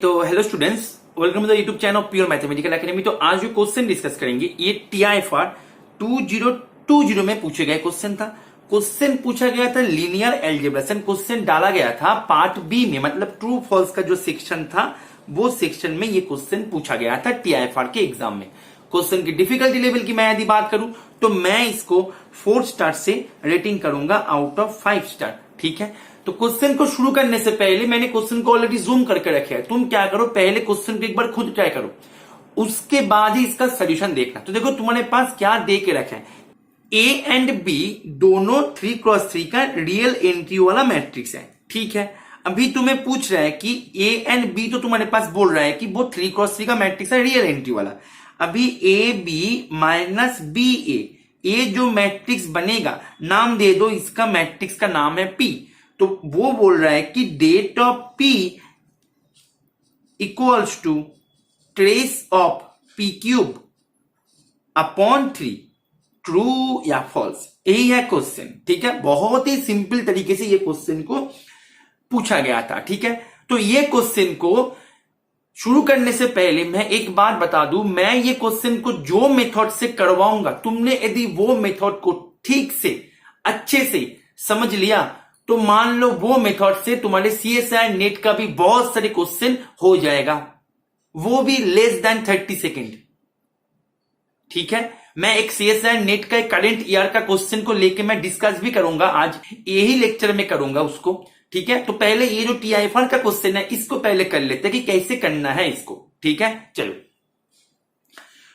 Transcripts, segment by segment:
तो hello students, welcome to the YouTube channel pure mathematical academy. तो आज जो क्वेश्चन डिस्कस करेंगे ये TIFR 2020 में पूछे गए क्वेश्चन था। क्वेश्चन पूछा गया था लीनियर एल्जेब्रा से, क्वेश्चन डाला गया था पार्ट बी में, मतलब ट्रू फॉल्स का जो सेक्शन था वो सेक्शन में ये क्वेश्चन पूछा गया था TIFR के एग्जाम में। क्वेश्चन की डिफिकल्टी लेवल की मैं यदि बात करूं तो मैं इसको 4 स्टार से रेटिंग करूंगा आउट ऑफ 5 स्टार। ठीक है, तो क्वेश्चन को शुरू करने से पहले मैंने क्वेश्चन को ऑलरेडी जूम करके रखा है। तुम क्या करो, पहले क्वेश्चन को एक बार खुद ट्राई करो, उसके बाद ही इसका सोल्यूशन देखना। तो देखो तुम्हारे पास क्या दे के रखा है, ए एंड बी दोनों 3x3 का रियल एंट्री वाला मैट्रिक्स है। ठीक है, अभी तुम्हें पूछ रहा है कि ए एंड बी, तो तुम्हारे पास बोल रहा है कि वो 3x3 का मैट्रिक्स है रियल एंट्री वाला। अभी ए बी माइनस बी ए जो मैट्रिक्स बनेगा, नाम दे दो, इसका मैट्रिक्स का नाम है पी। तो वो बोल रहा है कि det of P equals to trace of P cube upon 3, true या फॉल्स, यही है क्वेश्चन। ठीक है, बहुत ही सिंपल तरीके से ये क्वेश्चन को पूछा गया था। ठीक है, तो ये क्वेश्चन को शुरू करने से पहले मैं एक बात बता दूं, मैं ये क्वेश्चन को जो मेथड से करवाऊंगा, तुमने यदि वो मेथड को ठीक से अच्छे से समझ लिया तो मान लो वो मेथड से तुम्हारे CSI नेट का भी बहुत सारे क्वेश्चन हो जाएगा, वो भी लेस देन 30 सेकेंड। ठीक है, मैं एक CSI नेट का करंट ईयर का क्वेश्चन को लेके मैं डिस्कस भी करूंगा, आज यही लेक्चर में करूंगा उसको। ठीक है, तो पहले ये जो TIFR का क्वेश्चन है इसको पहले कर लेते हैं कि कैसे करना है इसको। ठीक है, चलो।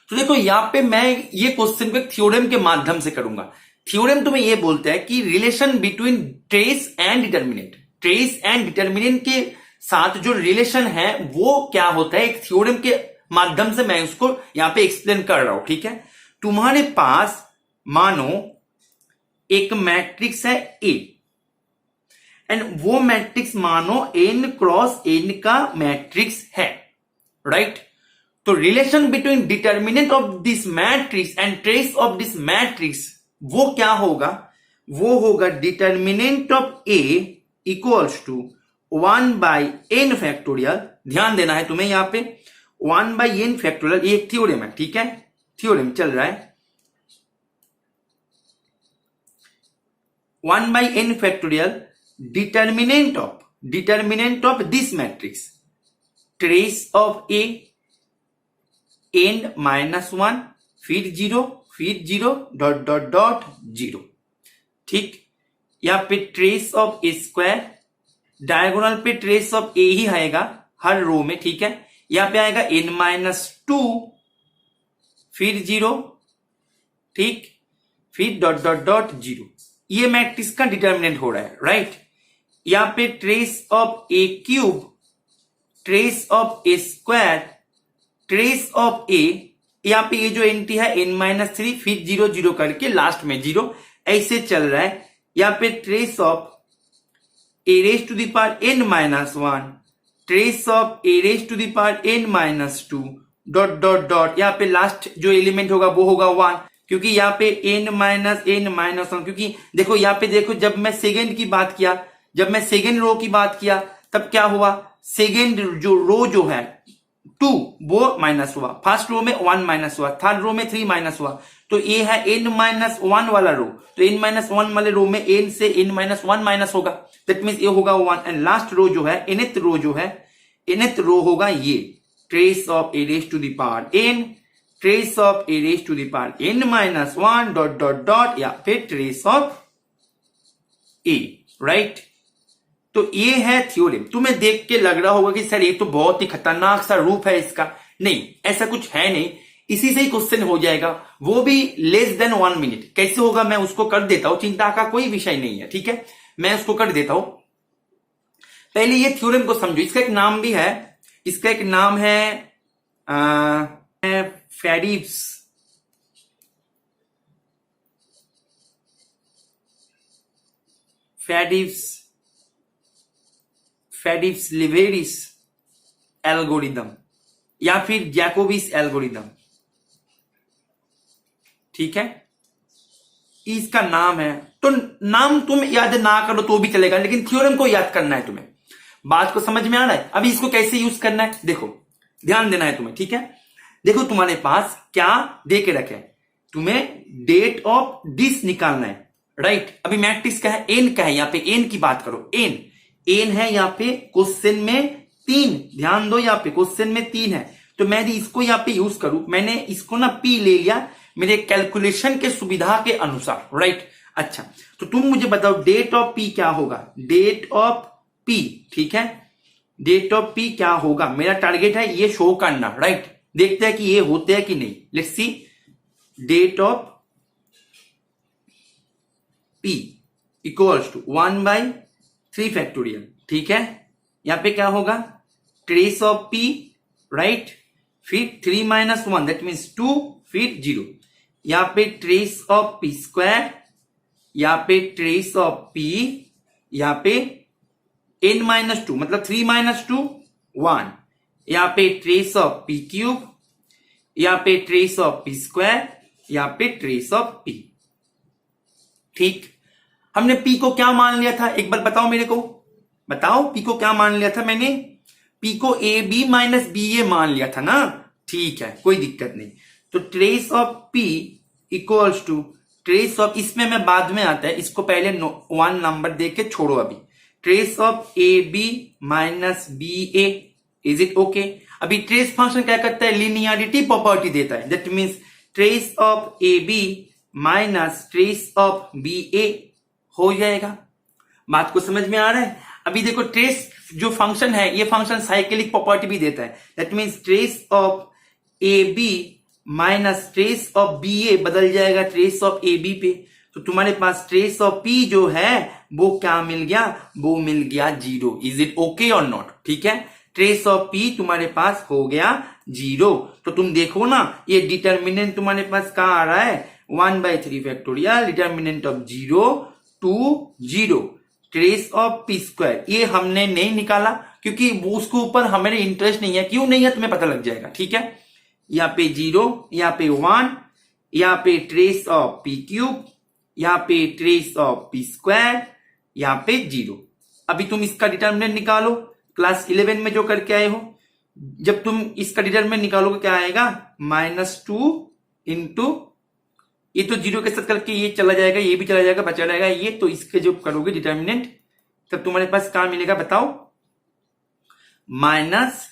तो देखो यहां पे मैं ये क्वेश्चन को एक थ्योरम के माध्यम से करूंगा। थ्योरम तुम्हें ये बोलता है कि relation between trace and determinant, trace and determinant के साथ जो रिलेशन है वो क्या होता है, एक थ्योरम के माध्यम से मैं उसको यहां पे एक्सप्लेन कर रहा हूं। ठीक है, तुम्हारे पास मानो एक मैट्रिक्स है ए एंड वो मैट्रिक्स मानो n क्रॉस n का मैट्रिक्स है, राइट। तो relation between determinant of this matrix and trace of this matrix वो क्या होगा, वो होगा determinant of A equals to 1 by n factorial. ध्यान देना है तुम्हें यहां पे 1 बाई n फैक्टोरियल, ये एक थ्योरम है। ठीक है, थ्योरम चल रहा है 1 by n factorial determinant of this matrix trace of A n minus 1 फिर 0 डॉट डॉट डॉट 0। ठीक, यहां पे trace of A square, diagonal पे ट्रेस ऑफ ए ही आएगा हर रो में। ठीक है, यहां पे आएगा n माइनस 2 फिर 0, ठीक, फिर डॉट डॉट डॉट 0। ये मैट्रिक्स का डिटर्मिनेंट हो रहा है, राइट। यहां पे trace of A cube, trace of A square, trace of A, यहां पे ये जो एंट्री है n माइनस 3 फिर 0 0 करके लास्ट में 0, ऐसे चल रहा है। यहां पे trace of A raise to the power n minus 1, trace of A raise to the power n minus 2 dot dot dot, यहां पे लास्ट जो एलिमेंट होगा वो होगा 1, क्योंकि यहां पे n माइनस 1, क्योंकि देखो यहां पे देखो, जब मैं सेकेंड की बात किया, जब मैं सेकेंड रो की बात किया तब क्या हुआ, सेकेंड जो रो जो है 2 वो माइनस हुआ, फर्स्ट रो में 1 माइनस हुआ, थर्ड रो में 3 माइनस हुआ। तो ये है n माइनस 1 वाला रो, तो n माइनस 1 वाले रो में n से n माइनस 1 माइनस होगा, दैट मीन्स ये होगा 1। एंड लास्ट रो जो है nth रो जो है, nth रो होगा ये trace of A raise to the power n, trace of A raise to the power n minus 1 dot dot dot, या फिर ट्रेस ऑफ ए, राइट। तो ये है थ्योरम। तुम्हें देख के लग रहा होगा कि सर ये तो बहुत ही खतरनाक सा रूप है इसका, नहीं, ऐसा कुछ है नहीं, इसी से ही क्वेश्चन हो जाएगा, वो भी लेस देन 1 मिनट। कैसे होगा मैं उसको कर देता हूं, चिंता का कोई विषय नहीं है। ठीक है, मैं उसको कर देता हूं। पहले ये थ्योरम को समझो, इसका एक नाम भी है, इसका एक नाम है फेडिव्स-लीवेरिस एल्गोरिदम या फिर जैकोबिस एल्गोरिदम। ठीक है, इसका नाम है। तो नाम तुम याद ना करो तो भी चलेगा, लेकिन थ्योरम को याद करना है तुम्हें। बात को समझ में आ रहा है? अभी इसको कैसे यूज करना है देखो, ध्यान देना है तुम्हें, ठीक है। देखो तुम्हारे पास क्या दे के रखे, तुम्हें डेट ऑफ दिस निकालना है, राइट। अभी मैट्रिक्स का है, एन का है, यहाँ पे एन की बात करो, एन है यहाँ पे क्वेश्चन में 3, ध्यान दो यहाँ पे क्वेश्चन में 3 है, तो मैं यदि इसको यहाँ पे यूज करूं, मैंने इसको ना पी ले लिया मेरे कैलकुलेशन के सुविधा के अनुसार, राइट। अच्छा, तो तुम मुझे बताओ डेट ऑफ पी क्या होगा, डेट ऑफ पी, ठीक है, डेट ऑफ पी क्या होगा, मेरा टारगेट है ये शो करना, राइट। देखते हैं कि ये होते हैं कि नहीं, let's see. Det of P equals to 1/3 factorial, ठीक है। यहां पे क्या होगा, ट्रेस ऑफ पी, राइट, फिर 3 - 1 दैट मीन्स 2, फिर 0, यहां पे ट्रेस ऑफ पी स्क्वायर, यहां पे ट्रेस ऑफ पी, यहां पे n-2 मतलब 3 - 2 1, यहां पे ट्रेस ऑफ पी क्यूब, यहां पे ट्रेस ऑफ पी स्क्वायर, यहां पे ट्रेस ऑफ पी, ठीक। हमने पी को क्या मान लिया था, एक बार बताओ मेरे को, बताओ पी को क्या मान लिया था मैंने, पी को ए बी माइनस बी ए मान लिया था ना, ठीक है, कोई दिक्कत नहीं। तो trace of P equals to trace of, इसमें मैं बाद में आता है, इसको पहले 1 नंबर दे के छोड़ो अभी, trace of A B minus B A, is it okay. अभी ट्रेस फंक्शन क्या करता है, लिनियरिटी प्रॉपर्टी देता है, that means trace of A B minus trace of B A हो जाएगा। बात को समझ में आ रहा है? अभी देखो ट्रेस जो फंक्शन है, ये फंक्शन साइक्लिक प्रॉपर्टी भी देता है, that means trace of A B minus trace of B A बदल जाएगा ट्रेस ऑफ ए बी पे, तो तुम्हारे पास ट्रेस ऑफ पी जो है वो क्या मिल गया, वो मिल गया 0। इज इट ओके और नॉट, ठीक है। ट्रेस ऑफ पी तुम्हारे पास हो गया 0, तो तुम देखो ना ये डिटर्मिनेंट तुम्हारे पास कहां आ रहा है, 1/3 factorial, determinant of 0 2 0, trace of P square ये हमने नहीं निकाला क्योंकि वो उसके ऊपर हमारे इंटरेस्ट नहीं है, क्यों नहीं है तुम्हें पता लग जाएगा, ठीक है। यहाँ पे 0, यहाँ पे 1, यहाँ पे ट्रेस ऑफ पी क्यूब, यहाँ पे ट्रेस ऑफ पी स्क्वायर, यहाँ पे 0। अभी तुम इसका डिटर्मिनेंट निकालो, क्लास 11 में जो करके आए हो, जब तुम इसका डिटर्मिनेंट निकालोगे क्या आएगा, -2 इंटू, ये तो 0 के साथ करके ये चला जाएगा, ये भी चला जाएगा, बचा रहेगा ये, तो इसके जो करोगे डिटर्मिनेंट तब तुम्हारे पास क्या मिलेगा बताओ, minus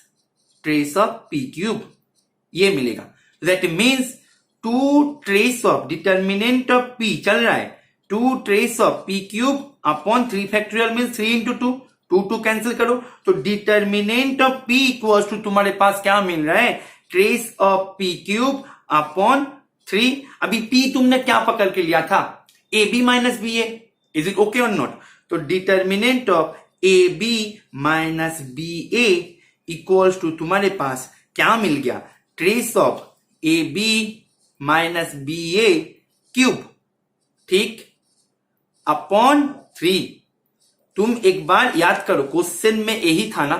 trace of P cube ये मिलेगा। That means 2 trace of determinant of P चल रहा है, 2 trace of P cube upon 3 factorial means 3 into 2, 2 cancel करो, तो determinant of P equals to तुम्हारे पास क्या मिल रहा है, trace of P cube upon 3। अभी पी तुमने क्या पकड़ के लिया था, A B minus B A, is it okay और नॉट। तो determinant of A B minus B A equals to तुम्हारे पास क्या मिल गया, trace of A B minus B A cube, ठीक, अपॉन 3। तुम एक बार याद करो क्वेश्चन में यही था ना,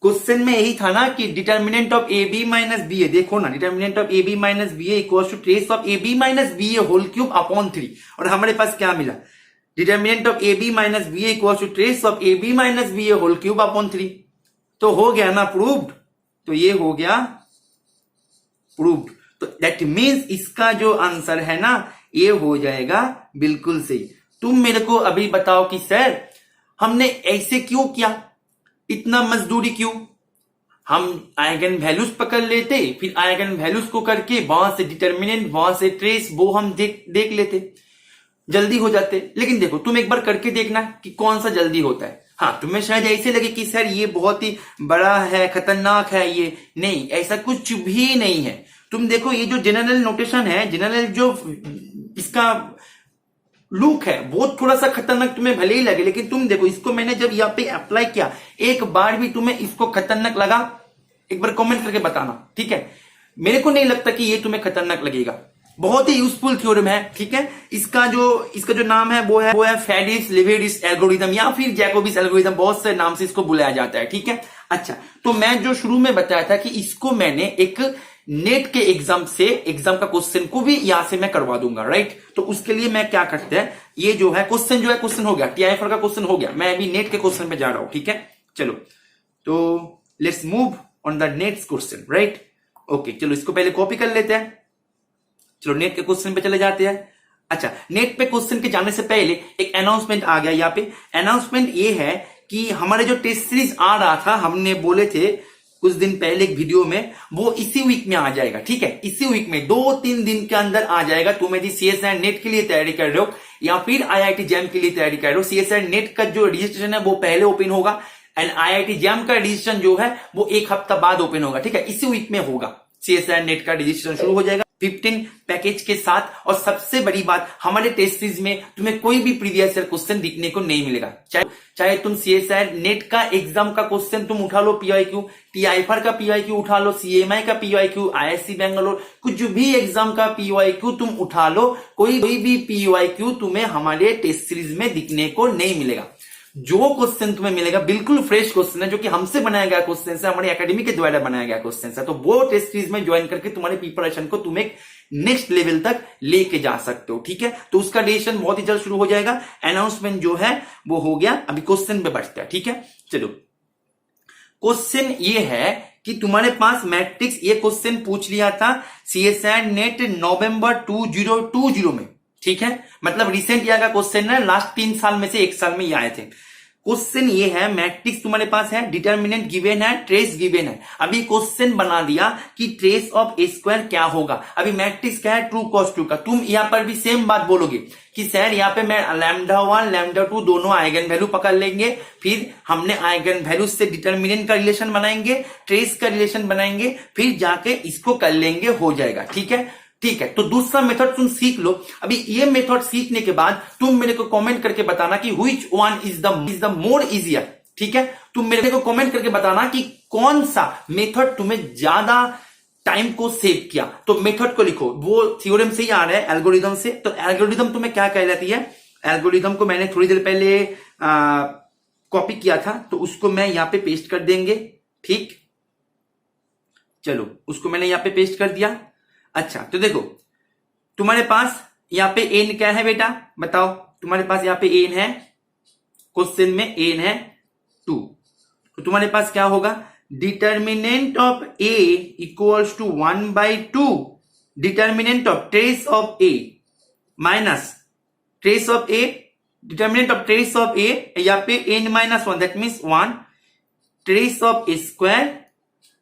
क्वेश्चन में यही था ना कि determinant of A B minus B A, देखो ना determinant of A B minus B A equals to trace of A B minus B A whole cube upon 3, और हमारे पास क्या मिला, determinant of A B minus B A equals to trace of A B minus B A whole cube upon 3। तो हो गया ना proved, तो ये हो गया प्रूव्ड। तो दैट मीन्स इसका जो आंसर है ना ये हो जाएगा बिल्कुल सही। तुम मेरे को अभी बताओ कि सर हमने ऐसे क्यों किया, इतना मजदूरी क्यों, हम आइगन वैल्यूज पकड़ लेते, फिर आइगन वैल्यूज को करके वहां से डिटर्मिनेंट, वहां से ट्रेस, वो हम देख लेते, जल्दी हो जाते। लेकिन देखो तुम एक बार करके देखना कि कौन सा जल्दी होता है। हाँ, तुम्हें शायद ऐसे लगे कि सर ये बहुत ही बड़ा है, खतरनाक है, ये नहीं, ऐसा कुछ भी नहीं है। तुम देखो ये जो जनरल नोटेशन है, जनरल जो इसका लुक है वो थोड़ा सा खतरनाक तुम्हें भले ही लगे, लेकिन तुम देखो इसको मैंने जब यहाँ पे अप्लाई किया, एक बार भी तुम्हें इसको खतरनाक लगा, एक बार कमेंट करके बताना, ठीक है। मेरे को नहीं लगता कि ये तुम्हें खतरनाक लगेगा, बहुत ही यूजफुल थ्योरम है, ठीक है। इसका जो नाम है वो है फेडिस-लीवेडिस एल्गोरिथम या फिर जैकोबिस एल्गोरिथम, बहुत से नाम से इसको बुलाया जाता है, ठीक है। अच्छा, तो मैं जो शुरू में बताया था कि इसको मैंने एक नेट के एग्जाम का क्वेश्चन को भी यहां से मैं करवा दूंगा, राइट। तो उसके लिए मैं क्या करते हैं, ये जो है क्वेश्चन हो गया, TIFR का क्वेश्चन हो गया, मैं अभी नेट के क्वेश्चन पे जा रहा हूं, ठीक है। चलो, तो let's move on the next question, right. Okay, चलो इसको पहले कॉपी कर लेते हैं। चलो नेट के क्वेश्चन पे चले जाते हैं। अच्छा, नेट पे क्वेश्चन के जाने से पहले एक अनाउंसमेंट आ गया यहाँ पे। अनाउंसमेंट ये है कि हमारे जो टेस्ट सीरीज आ रहा था, हमने बोले थे कुछ दिन पहले एक वीडियो में, वो इसी वीक में आ जाएगा, ठीक है। इसी वीक में 2-3 दिन के अंदर आ जाएगा। तुम यदि सीएसआई नेट के लिए तैयारी कर रहे हो या फिर आईआईटी जैम के लिए तैयारी कर रहे हो, सीएसआई नेट का जो रजिस्ट्रेशन है वो पहले ओपन होगा एंड आईआईटी जैम का रजिस्ट्रेशन जो है वो 1 हफ्ता बाद ओपन होगा, ठीक है। इसी वीक में होगा सीएसआई नेट का रजिस्ट्रेशन शुरू हो जाएगा 15 पैकेज के साथ। और सबसे बड़ी बात, हमारे टेस्ट सीरीज में तुम्हें कोई भी प्रीवियस ईयर क्वेश्चन दिखने को नहीं मिलेगा। चाहे तुम सीएसआई नेट का एग्जाम का क्वेश्चन तुम उठा लो, पीवाईक्यू, टीआईफआर का पीवाईक्यू उठा लो, सीएमआई का पीवाईक्यू, आईआईएससी बेंगलोर, कुछ भी एग्जाम का पीवाईक्यू तुम उठा लो, कोई भी पीवाईक्यू तुम्हें हमारे टेस्ट सीरीज में दिखने को नहीं मिलेगा। जो क्वेश्चन तुम्हें मिलेगा बिल्कुल फ्रेश क्वेश्चन है, जो कि हमसे बनाया गया क्वेश्चन है, हमारी एकेडमी के द्वारा बनाया गया क्वेश्चन है। तो वो टेस्ट सीरीज में ज्वाइन करके तुम्हारे प्रिपरेशन को तुम एक नेक्स्ट लेवल तक लेके जा सकते हो, ठीक है। तो उसका रजिस्ट्रेशन बहुत ही जल्द शुरू हो जाएगा। अनाउंसमेंट जो है वो हो गया, अभी क्वेश्चन पे बढ़ता है, ठीक है। चलो, क्वेश्चन ये है कि तुम्हारे पास मैट्रिक्स, ये क्वेश्चन पूछ लिया था सीएसआई नेट नवंबर 2020 में, ठीक है। मतलब रिसेंट ईयर का क्वेश्चन है, लास्ट 3 साल में से 1 साल में ये आए थे। क्वेश्चन ये है, मैट्रिक्स तुम्हारे पास है, डिटर्मिनेंट गिवन है, ट्रेस गिवन है। अभी क्वेश्चन बना दिया कि ट्रेस ऑफ ए स्क्वायर क्या होगा। अभी मैट्रिक्स क्या है, ट्रू कॉस ट्रू का। तुम यहां पर भी सेम बात बोलोगे कि सर यहाँ पे मैं λ1 λ2 दोनों आइगन वैल्यू पकड़ लेंगे, फिर हमने आइगन वैल्यू से डिटर्मिनेंट का रिलेशन बनाएंगे, ट्रेस का रिलेशन बनाएंगे, फिर जाके इसको कर लेंगे, हो जाएगा, ठीक है। ठीक है, तो दूसरा मेथड तुम सीख लो। अभी ये मेथड सीखने के बाद तुम मेरे को कमेंट करके बताना कि which one is the more easier, ठीक है। तुम मेरे को कमेंट करके बताना कि कौन सा मेथड तुम्हें ज्यादा टाइम को सेव किया। तो मेथड को लिखो, वो थ्योरम से ही आ रहा है, एल्गोरिदम से। तो एल्गोरिदम तुम्हें क्या कहलाती है, एल्गोरिदम को मैंने थोड़ी देर पहले कॉपी किया था, तो उसको मैं यहां पे पेस्ट कर देंगे, ठीक। चलो, उसको मैंने यहां पे पेस्ट कर दिया। अच्छा, तो देखो तुम्हारे पास यहां पे एन क्या है बेटा, बताओ। तुम्हारे पास यहां पे एन है, क्वेश्चन में एन है 2। तो तुम्हारे पास क्या होगा, determinant of A equals to 1/2 determinant of trace of A minus trace of A, determinant of trace of A यहाँ पे n-1, that means 1 trace of A square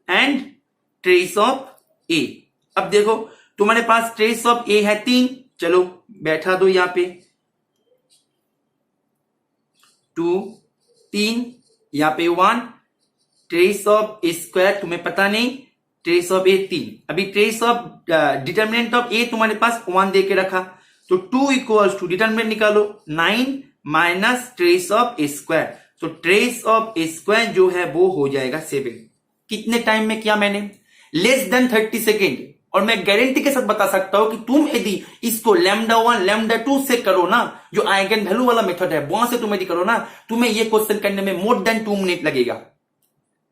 and trace of A. अब देखो तुम्हारे पास ट्रेस ऑफ ए है 3, चलो बैठा दो यहां पे 2 3, यहां पे 1 ट्रेस ऑफ ए स्क्वायर तुम्हें पता नहीं, ट्रेस ऑफ ए 3। अभी ट्रेस ऑफ डिटर्मिनेंट ऑफ ए तुम्हारे पास 1 दे के रखा, तो 2 इक्वल्स टू डिटर्मिनेंट निकालो 9 minus trace of A square. तो ट्रेस ऑफ ए स्क्वायर जो है वो हो जाएगा 7। कितने टाइम में किया मैंने, लेस देन 30 सेकेंड। और मैं गारंटी के साथ बता सकता हूं कि तुम यदि इसको λ1 λ2 से करो ना, जो आइगन वैल्यू वाला मेथड है वहां से तुम यदि करो ना, तुम्हें ये क्वेश्चन करने में मोर देन 2 मिनट लगेगा।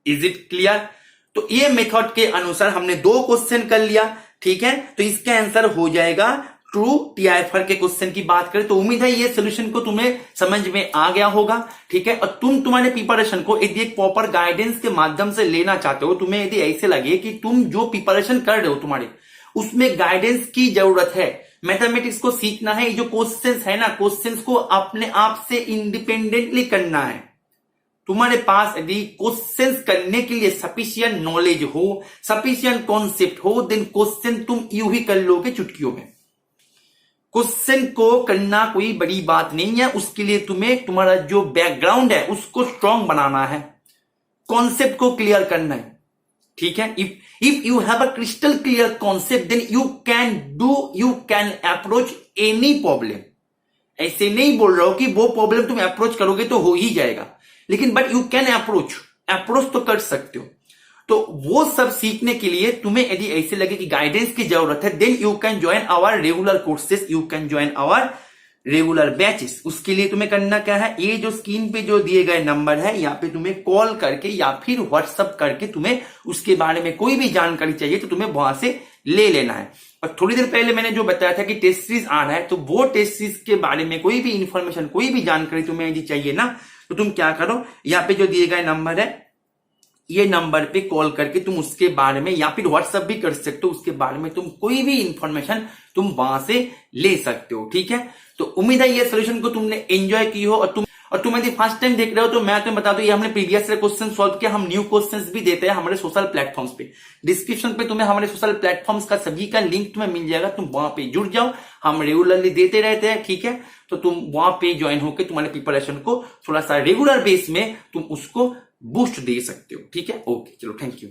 Is it clear? तो ये मेथड के अनुसार हमने 2 क्वेश्चन कर लिया, ठीक है। तो इसका आंसर हो जाएगा ट्रू। टीआईएफआर के क्वेश्चन की बात करें तो उम्मीद है ये सोल्यूशन को तुम्हें समझ में आ गया होगा, ठीक है। और तुम तुम्हारे प्रिपरेशन को यदि एक प्रॉपर गाइडेंस के माध्यम से लेना चाहते हो, तुम्हें यदि ऐसे लगे कि तुम जो प्रिपरेशन कर रहे हो तुम्हारे उसमें गाइडेंस की जरूरत है, मैथमेटिक्स को सीखना है, ये जो क्वेश्चंस है ना, क्वेश्चंस को अपने आप से इंडिपेंडेंटली करना है। तुम्हारे पास यदि क्वेश्चंस करने के लिए सफिशिएंट नॉलेज हो, सफिशिएंट कॉन्सेप्ट हो, देन क्वेश्चन तुम यूं ही कर लोगे चुटकियों में। क्वेश्चन को करना कोई बड़ी बात नहीं है, उसके लिए तुम्हें तुम्हारा जो बैकग्राउंड है उसको स्ट्रांग बनाना है, कॉन्सेप्ट को क्लियर करना है, ठीक है। If you have a crystal clear concept then you can approach any problem. ऐसे नहीं बोल रहा हो कि वो प्रॉब्लम तुम अप्रोच करोगे तो हो ही जाएगा, लेकिन बट यू कैन अप्रोच तो कर सकते हो। तो वो सब सीखने के लिए तुम्हें यदि ऐसे लगे कि गाइडेंस की जरूरत है, then you can join our regular courses, you can join our regular batches. उसके लिए तुम्हें करना क्या है, ये जो स्क्रीन पे जो दिए गए नंबर है यहाँ पे तुम्हें कॉल करके या फिर व्हाट्सएप करके तुम्हें उसके बारे में कोई भी जानकारी चाहिए तो तुम्हें वहां से ले लेना है। और थोड़ी देर पहले मैंने जो बताया था कि टेस्ट सीरीज आ रहा है, तो वो टेस्ट सीरीज के बारे में कोई भी इंफॉर्मेशन, कोई भी जानकारी तुम्हें यदि चाहिए ना, तो तुम क्या करो, यहाँ पे जो दिए गए नंबर है, ये नंबर पे कॉल करके तुम उसके बारे में, या फिर व्हाट्सएप भी कर सकते हो, उसके बारे में तुम कोई भी इंफॉर्मेशन तुम वहां से ले सकते हो। ठीक है, तो उम्मीद है ये सोल्यूशन को तुमने एंजॉय की हो, और तुम यदि फर्स्ट टाइम देख रहे हो तो मैं तुम्हें बता दूं, ये हमने प्रीवियस क्वेश्चन सॉल्व किया, हम न्यू क्वेश्चंस भी देते हैं हमारे सोशल प्लेटफॉर्म्स पे। डिस्क्रिप्शन पे तुम्हें हमारे सोशल प्लेटफॉर्म्स का सभी का लिंक तुम्हें मिल जाएगा, तुम वहां पे जुड़ जाओ, हम रेगुलरली देते रहते हैं। ठीक है, तो तुम वहां पे ज्वाइन होकर तुम्हारे प्रिपरेशन को थोड़ा सा रेगुलर बेस में तुम उसको बूस्ट दे सकते हो। ठीक है, ओके, चलो, थैंक यू।